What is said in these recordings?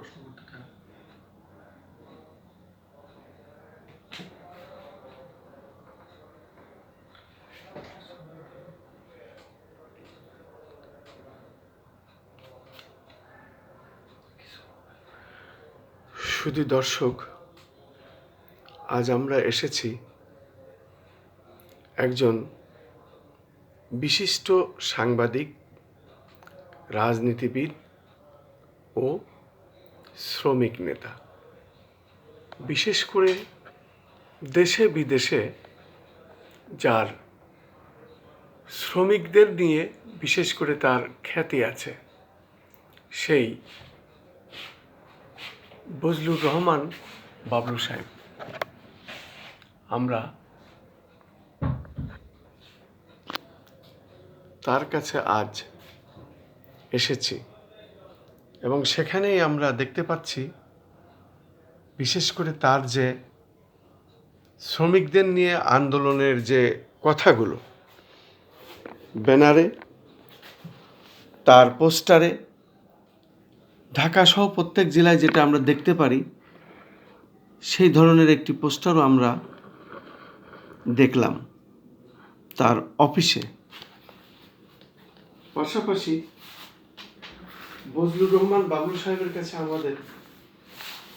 প্রশ্ন করতে কেন? শুধু দর্শক, আজ আমরা এসেছি একজন বিশিষ্ট সাংবাদিক, রাজনীতিবিদ ও শ্রমিক নেতা। বিশেষ করে দেশে বিদেশে যার শ্রমিকদের নিয়ে বিশেষ করে তার খ্যাতি আছে, সেই বজলুর রহমান বাবলু সাহেব। আমরা তার কাছে আজ এসেছি এবং সেখানেই আমরা দেখতে পাচ্ছি বিশেষ করে তার যে শ্রমিকদের নিয়ে আন্দোলনের যে কথাগুলো ব্যানারে, তার পোস্টারে, ঢাকা সহ প্রত্যেক জেলায় যেটা আমরা দেখতে পারি সেই ধরনের একটি পোস্টারও আমরা দেখলাম তার অফিসে। পাশাপাশি বজলুর রহমান বাবলু সাহেবের কাছে আমাদের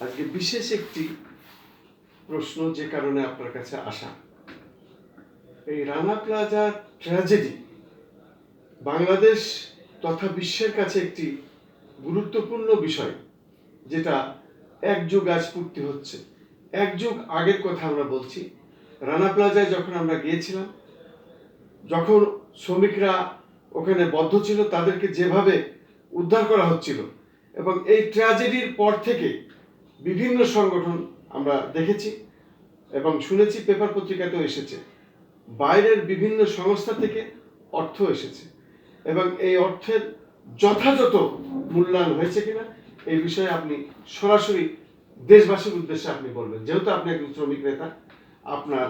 আজকে বিশেষ একটি প্রশ্ন, যে কারণে আপনার কাছে আসা। এই রানা প্লাজা ট্র্যাজেডি বাংলাদেশ তথা বিশ্বের কাছে একটি গুরুত্বপূর্ণ বিষয়, যেটা এক যুগ আজ পূর্তি হচ্ছে। এক যুগ আগের কথা আমরা বলছি। রানা প্লাজায় যখন আমরা গিয়েছিলাম, যখন শ্রমিকরা ওখানে বদ্ধ ছিল, তাদেরকে যেভাবে উদ্ধার করা হচ্ছিল, এবং এই ট্র্যাজেডির পর থেকে বিভিন্ন সংগঠন আমরা দেখেছি এবং শুনেছি, পেপার পত্রিকাতেও এসেছে, বাইরের বিভিন্ন সংস্থা থেকে অর্থ এসেছে এবং এই অর্থের যথাযথ মূল্যায়ন হয়েছে কিনা এই বিষয়ে আপনি সরাসরি দেশবাসীর উদ্দেশ্যে আপনি বলবেন। যেহেতু আপনি একজন শ্রমিক নেতা, আপনার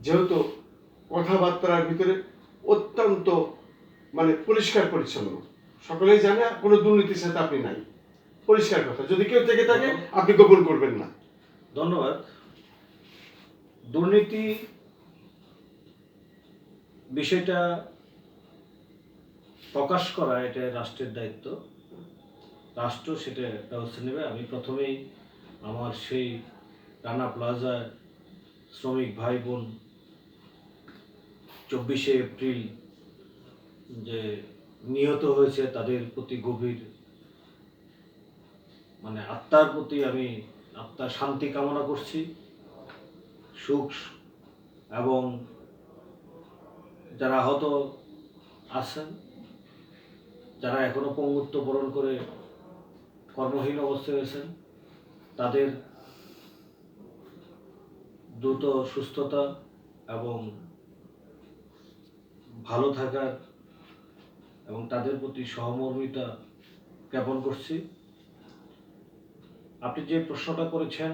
যেহেতু কথাবার্তার ভিতরে অত্যন্ত পরিষ্কার পরিচ্ছন্ন, সকলেই জানে কোনো দুর্নীতির সাথে আপনি নাই, পরিষ্কার কথা। যদি কেউ থেকে থাকে আপনি গোপন করবেন না। ধন্যবাদ। দুর্নীতি বিষয়টা প্রকাশ করা এটা রাষ্ট্রের দায়িত্ব, রাষ্ট্র সেটা ব্যবস্থা নেবে। আমি প্রথমেই আমার সেই রানা প্লাজার শ্রমিক ভাই বোন 24শে এপ্রিল যে নিহত হয়েছে তাদের প্রতি গভীর আত্মার প্রতি আমি আত্মার শান্তি কামনা করছি, সুখ, এবং যারা আহত আছেন, যারা এখনো পঙ্গুত্ব বরণ করে কর্মহীন অবস্থায় রয়েছেন, তাদের দ্রুত সুস্থতা এবং ভালো থাকার এবং তাদের প্রতি সহমর্মিতা জ্ঞাপন করছি। আপনি যে প্রশ্নটা করেছেন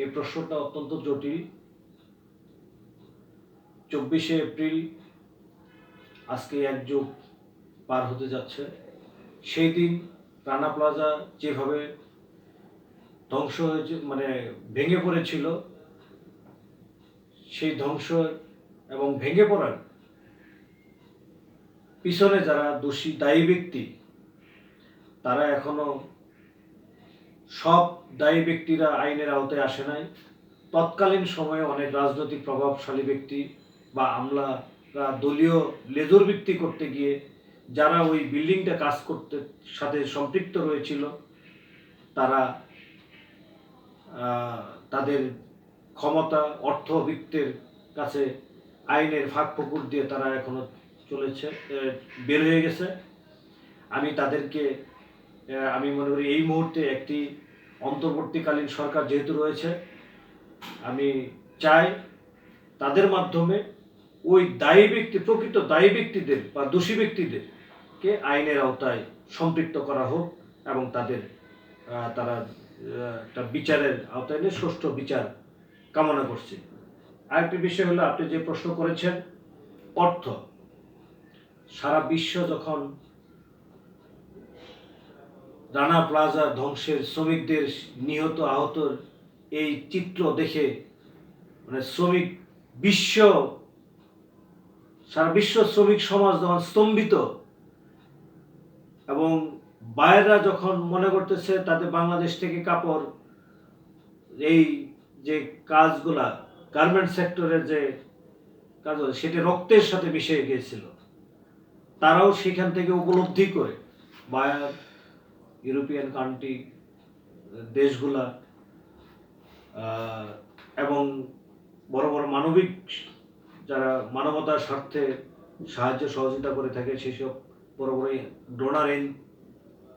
এই প্রশ্নটা অত্যন্ত জটিল। 24শে এপ্রিল আজকে এক যুগ পার হতে যাচ্ছে। সেই দিন রানা প্লাজা যেভাবে ধ্বংস হয়েছে, ভেঙে পড়েছিল, সেই ধ্বংস এবং ভেঙে পড়ার পিছনে যারা দোষী দায়ী ব্যক্তি, তারা এখনো সব দায়ী ব্যক্তিরা আইনের আওতায় আসে নাই। তৎকালীন সময়ে অনেক রাজনৈতিক প্রভাবশালী ব্যক্তি বা আমলারা দলীয় লেজর ভিত্তি করতে গিয়ে যারা ওই বিল্ডিংটা কাজ করতে সাথে সম্পৃক্ত রয়েছিল, তারা তাদের ক্ষমতা, অর্থ বিত্তের কাছে আইনের ফাঁক ফোকর দিয়ে তারা এখনো চলেছে, বের হয়ে গেছে। আমি মনে করি এই মুহূর্তে একটি অন্তর্বর্তীকালীন সরকার যেহেতু রয়েছে, আমি চাই তাদের মাধ্যমে ওই দায়ী ব্যক্তি, প্রকৃত দায়ী ব্যক্তিদের বা দোষী ব্যক্তিদেরকে আইনের আওতায় সম্পৃক্ত করা হোক এবং তারা একটা বিচারের আওতায় নিয়ে সুষ্ঠু বিচার কামনা করছি। আরেকটি বিষয় হলো, আপনি যে প্রশ্ন করেছেন অর্থ। সারা বিশ্ব যখন রানা প্লাজা ধ্বংসের শ্রমিকদের নিহত আহতর এই চিত্র দেখে মানে সারা বিশ্ব শ্রমিক সমাজ যখন স্তম্ভিত, এবং বাইরেরা যখন মনে করতেছে তাদের বাংলাদেশ থেকে কাপড়, এই যে কাজগুলা গার্মেন্ট সেক্টরের যে কাজ সেটা রক্তের সাথে মিশে গিয়েছিল, তারাও সেখান থেকে উপলব্ধি করে বায়ার ইউরোপিয়ান কান্ট্রি দেশগুলা এবং বড় বড় মানবিক যারা মানবতার স্বার্থে সাহায্য সহযোগিতা করে থাকে সেসব বড় বড় ডোনার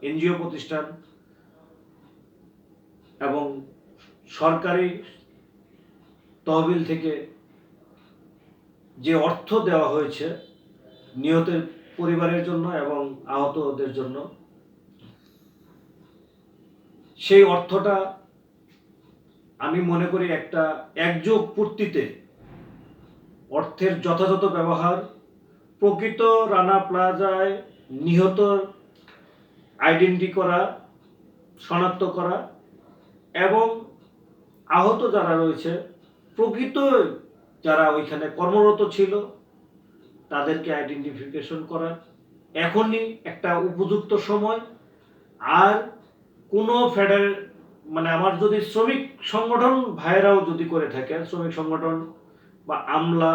এনজিও প্রতিষ্ঠান এবং সরকারি তহবিল থেকে যে অর্থ দেওয়া হয়েছে নিহতের পরিবারের জন্য এবং আহতদের জন্য, সেই অর্থটা আমি মনে করি একটা একযোগ পূর্তিতে অর্থের যথাযথ ব্যবহার, প্রকৃত রানা প্লাজায় নিহত আইডেন্টি করা, শনাক্ত করা এবং আহত যারা রয়েছে প্রকৃত যারা ওইখানে কর্মরত ছিল তাদেরকে আইডেন্টিফিকেশন করা এখনই একটা উপযুক্ত সময়। আর কোনো মানে আমার যদি শ্রমিক সংগঠন ভাইরাও যদি করে থাকে, শ্রমিক সংগঠন বা আমলা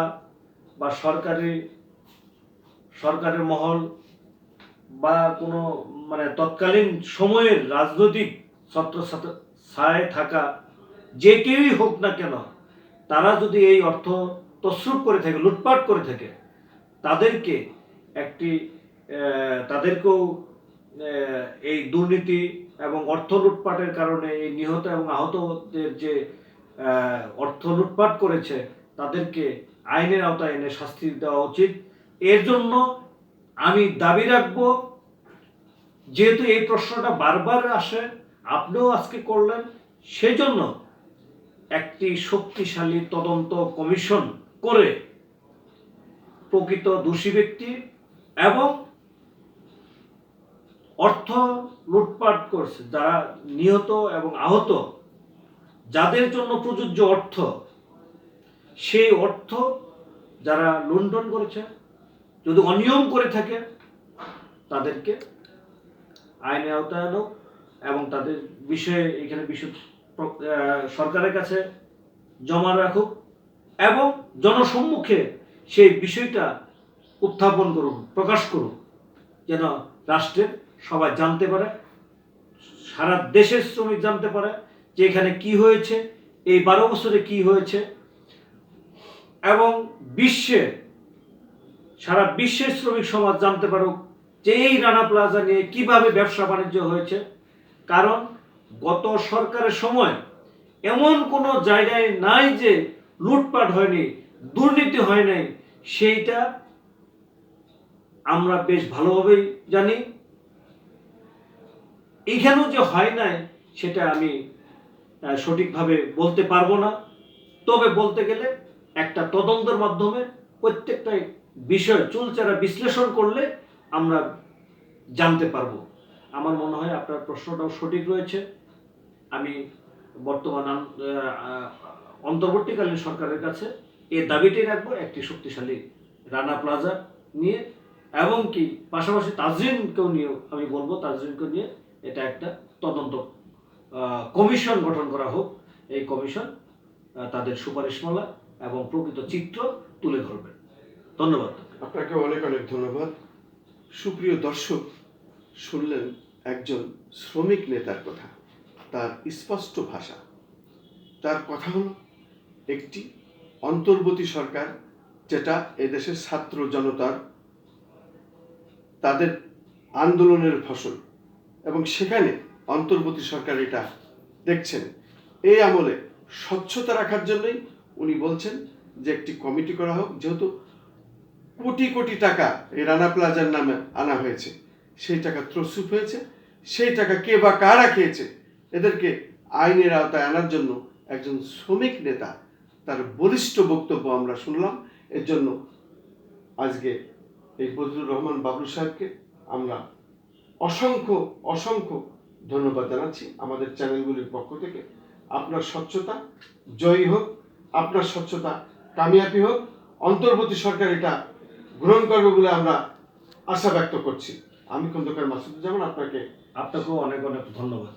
বা সরকারের মহল বা কোনো মানে তৎকালীন সময়ের রাজনৈতিক ছত্রছায়ায় থাকা যে কেউই হোক না কেন, তারা যদি এই অর্থ তছরূপ করে থাকে, লুটপাট করে থাকে, তাদেরকেও এই দুর্নীতি এবং অর্থ লুটপাটের কারণে এই নিহত এবং আহতদের যে অর্থ লুটপাট করেছে তাদেরকে আইনের আওতায় এনে শাস্তি দেওয়া উচিত। এর জন্য আমি দাবি রাখব, যেহেতু এই প্রশ্নটা বারবার আসে, আপনিও আজকে করলেন, সেই জন্য একটি শক্তিশালী তদন্ত কমিশন করে প্রকৃত দোষী ব্যক্তি এবং অর্থ লুটপাট করছে যারা নিহত এবং আহত, যাদের জন্য প্রযোজ্য অর্থ, সেই অর্থ যারা লুণ্ঠন করেছে, যদি অনিয়ম করে থাকে তাদেরকে আইনের আওতায় আনো এবং তাদের বিষয়ে এখানে সরকারের কাছে জমা রাখুক এবং জনসম্মুখে সেই বিষয়টা উত্থাপন করুন, প্রকাশ করুন, যেন রাষ্ট্রের সবাই জানতে পারে, সারা দেশের শ্রমিক জানতে পারে যে এখানে কি হয়েছে, এই 12 বছরে কি হয়েছে, এবং সারা বিশ্বের শ্রমিক সমাজ জানতে পারুক যে এই রানা প্লাজা নিয়ে কিভাবে ব্যবসা বাণিজ্য হয়েছে। কারণ গত সরকারের সময় এমন কোনো জায়গায় নাই যে লুটপাট হয়নি, দুর্নীতি হয় নাই, সেইটা আমরা বেশ ভালোভাবেই জানি। এইখানেও যে হয় নাই সেটা আমি সঠিকভাবে বলতে পারবো না, তবে বলতে গেলে একটা তদন্তের মাধ্যমে প্রত্যেকটা বিষয় চুলচেরা বিশ্লেষণ করলে আমরা জানতে পারবো। আমার মনে হয় আপনার প্রশ্নটাও সঠিক রয়েছে। আমি বর্তমান অন্তর্বর্তীকালীন সরকারের কাছে এই দাবিটাই রাখবো, একটি শক্তিশালী রানা প্লাজা নিয়ে, এবং কি পাশাপাশি তাজরিনকেও নিয়ে আমি বলবো, তাজরিনকে নিয়ে এটা একটা তদন্ত কমিশন গঠন করা হোক। এই কমিশন তাদের সুপারিশমালা এবং প্রকৃত চিত্র তুলে ধরবে। ধন্যবাদ। আপনাকে অনেক অনেক ধন্যবাদ। সুপ্রিয় দর্শক, শুনলেন একজন শ্রমিক নেতার কথা, তার স্পষ্ট ভাষা। তার কথা হলো একটি অন্তর্বর্তী সরকার, যেটা এদেশের ছাত্র জনতার তাদের আন্দোলনের ফসল, এবং সেখানে অন্তর্বর্তী সরকার এটা দেখছেন। এই আমলে স্বচ্ছতা রাখার জন্যই উনি বলছেন যে একটি কমিটি করা হোক, যেহেতু কোটি কোটি টাকা এই রানা প্লাজার নামে আনা হয়েছে, সেই টাকা তছরূপ হয়েছে, সেই টাকা কে বা কারা খেয়েছে, এদেরকে আইনের আওতায় আনার জন্য একজন শ্রমিক নেতা তার বলিষ্ঠ বক্তব্য আমরা শুনলাম। এর জন্য আজকে এই বদিউর রহমান বাবলু সাহেবকে আমরা অসংখ্য অসংখ্য ধন্যবাদ জানাচ্ছি আমাদের চ্যানেলগুলির পক্ষ থেকে। আপনার স্বচ্ছতা জয়ী হোক, আপনার স্বচ্ছতা কামিয়াবি হোক, অন্তর্বর্তী সরকার এটা গ্রহণ করবে বলে আমরা আশা ব্যক্ত করছি। আমি খন্দকার মাসুদুজ্জামান, আপনাকে আপনাকেও অনেক অনেক ধন্যবাদ।